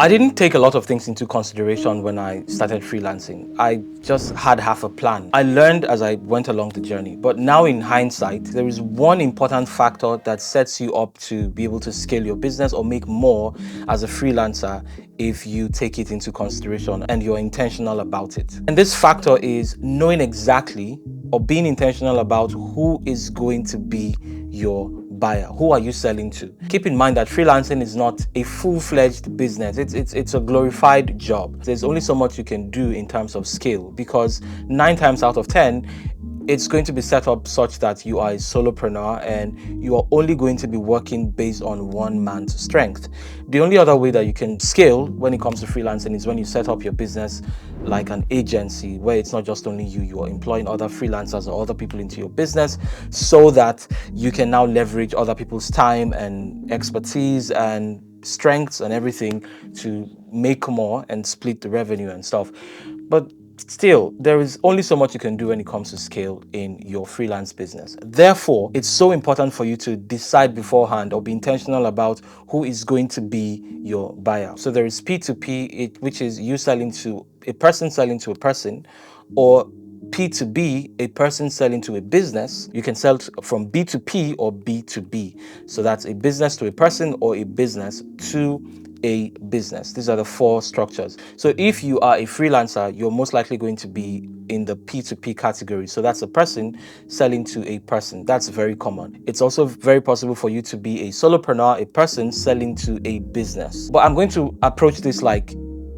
I didn't take a lot of things into consideration when I started freelancing. I just had half a plan. I learned as I went along the journey. But now in hindsight, there is one important factor that sets you up to be able to scale your business or make more as a freelancer if you take it into consideration and you're intentional about it. And this factor is knowing exactly or being intentional about who is going to be your buyer. Who are you selling to? Keep in mind that freelancing is not a full-fledged business. It's a glorified job. There's only so much you can do in terms of scale because 9 times out of 10, it's going to be set up such that you are a solopreneur and you are only going to be working based on one man's strength. The only other way that you can scale when it comes to freelancing is when you set up your business like an agency where it's not just only you, you are employing other freelancers or other people into your business so that you can now leverage other people's time and expertise and strengths and everything to make more and split the revenue and stuff. But still, there is only so much you can do when it comes to scale in your freelance business. Therefore, it's so important for you to decide beforehand or be intentional about who is going to be your buyer. So there is P2P, which is you selling to a person, or P2B, a person selling to a business. You can sell from B2P or B2B. So that's a business to a person or a business to a business. These are the four structures. So if you are a freelancer, you're most likely going to be in the P2P category. So that's a person selling to a person. That's very common. It's also very possible for you to be a solopreneur, a person selling to a business. But I'm going to approach this like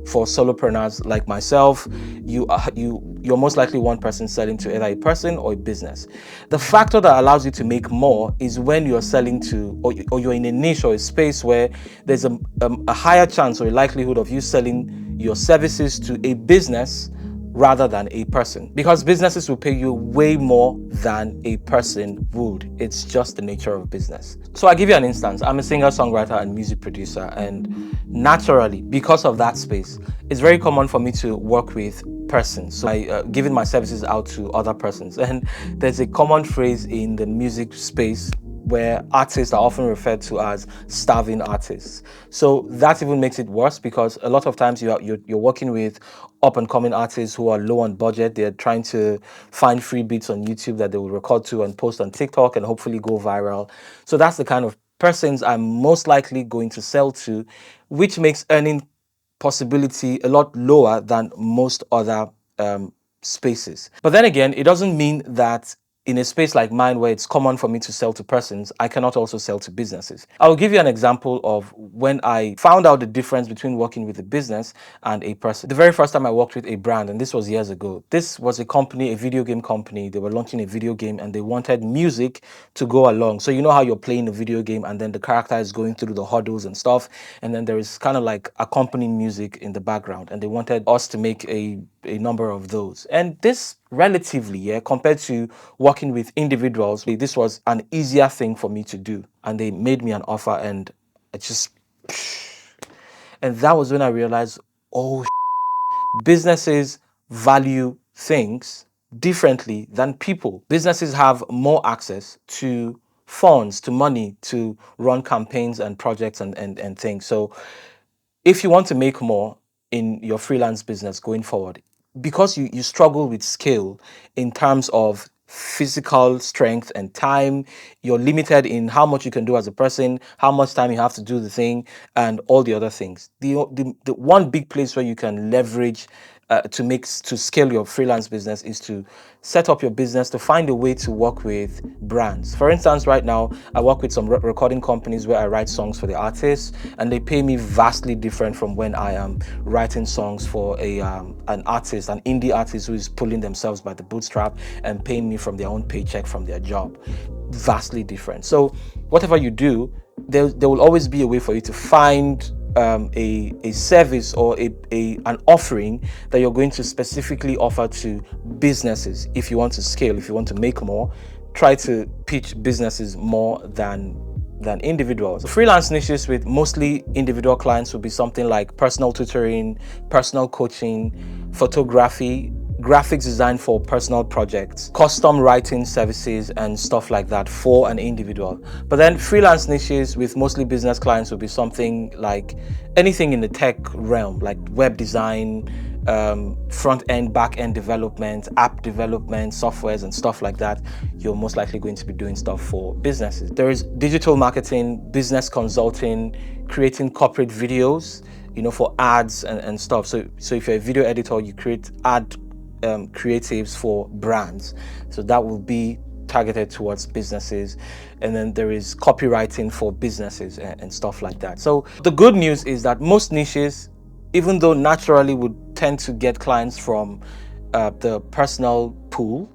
for solopreneurs like myself, you're most likely one person selling to either a person or a business. The factor that allows you to make more is when you're selling to or you're in a niche or a space where there's a higher chance or a likelihood of you selling your services to a business rather than a person, because businesses will pay you way more than a person would. It's just the nature of business. So I give you an instance. I'm a singer, songwriter, and music producer, and naturally, because of that space, it's very common for me to work with persons. So I giving my services out to other persons, and there's a common phrase in the music space where artists are often referred to as starving artists. So that even makes it worse because a lot of times you're working with up and coming artists who are low on budget. They're trying to find free beats on YouTube that they will record to and post on TikTok and hopefully go viral. So that's the kind of persons I'm most likely going to sell to, which makes earning possibility a lot lower than most other spaces. But then again, it doesn't mean that in a space like mine where it's common for me to sell to persons, I cannot also sell to businesses. I'll give you an example of when I found out the difference between working with a business and a person. The very first time I worked with a brand, and this was years ago, this was a company, a video game company. They were launching a video game and they wanted music to go along. So you know how you're playing a video game and then the character is going through the hurdles and stuff, and then there is kind of like accompanying music in the background, and they wanted us to make a number of those. And this relatively, yeah, compared to working with individuals, this was an easier thing for me to do. And they made me an offer and I just, and that was when I realized, oh, businesses value things differently than people. Businesses have more access to funds, to money, to run campaigns and projects and things. So if you want to make more in your freelance business going forward, because you struggle with scale in terms of physical strength and time, you're limited in how much you can do as a person, how much time you have to do the thing, and all the other things. The one big place where you can leverage to scale your freelance business is to set up your business, to find a way to work with brands. For instance, right now I work with some recording companies where I write songs for the artists, and they pay me vastly different from when I am writing songs for an artist, an indie artist who is pulling themselves by the bootstrap and paying me from their own paycheck from their job. Vastly different. So whatever you do, there will always be a way for you to find a service or an offering that you're going to specifically offer to businesses. If you want to scale, if you want to make more, try to pitch businesses more than individuals. The freelance niches with mostly individual clients will be something like personal tutoring, personal coaching, photography, graphics design for personal projects, custom writing services and stuff like that for an individual. But then freelance niches with mostly business clients will be something like anything in the tech realm, like web design, front end, back end development, app development, softwares and stuff like that. You're most likely going to be doing stuff for businesses. There is digital marketing, business consulting, creating corporate videos, for ads and stuff. So if you're a video editor, you create ad creatives for brands. So that will be targeted towards businesses. And then there is copywriting for businesses and stuff like that. So the good news is that most niches, even though naturally would tend to get clients from the personal pool,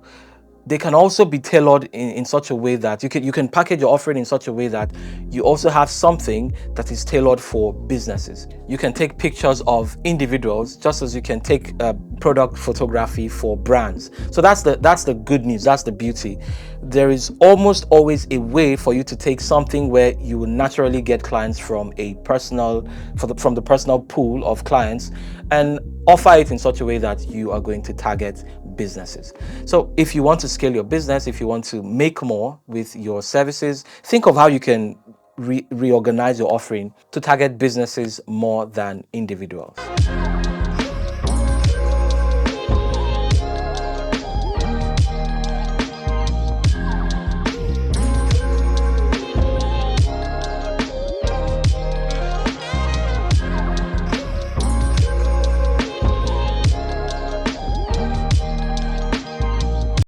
they can also be tailored in such a way that you can package your offering in such a way that you also have something that is tailored for businesses. You can take pictures of individuals just as you can take product photography for brands. So that's the good news. That's the beauty. There is almost always a way for you to take something where you will naturally get clients from from the personal pool of clients and offer it in such a way that you are going to target businesses. So if you want to scale your business, if you want to make more with your services, think of how you can reorganize your offering to target businesses more than individuals.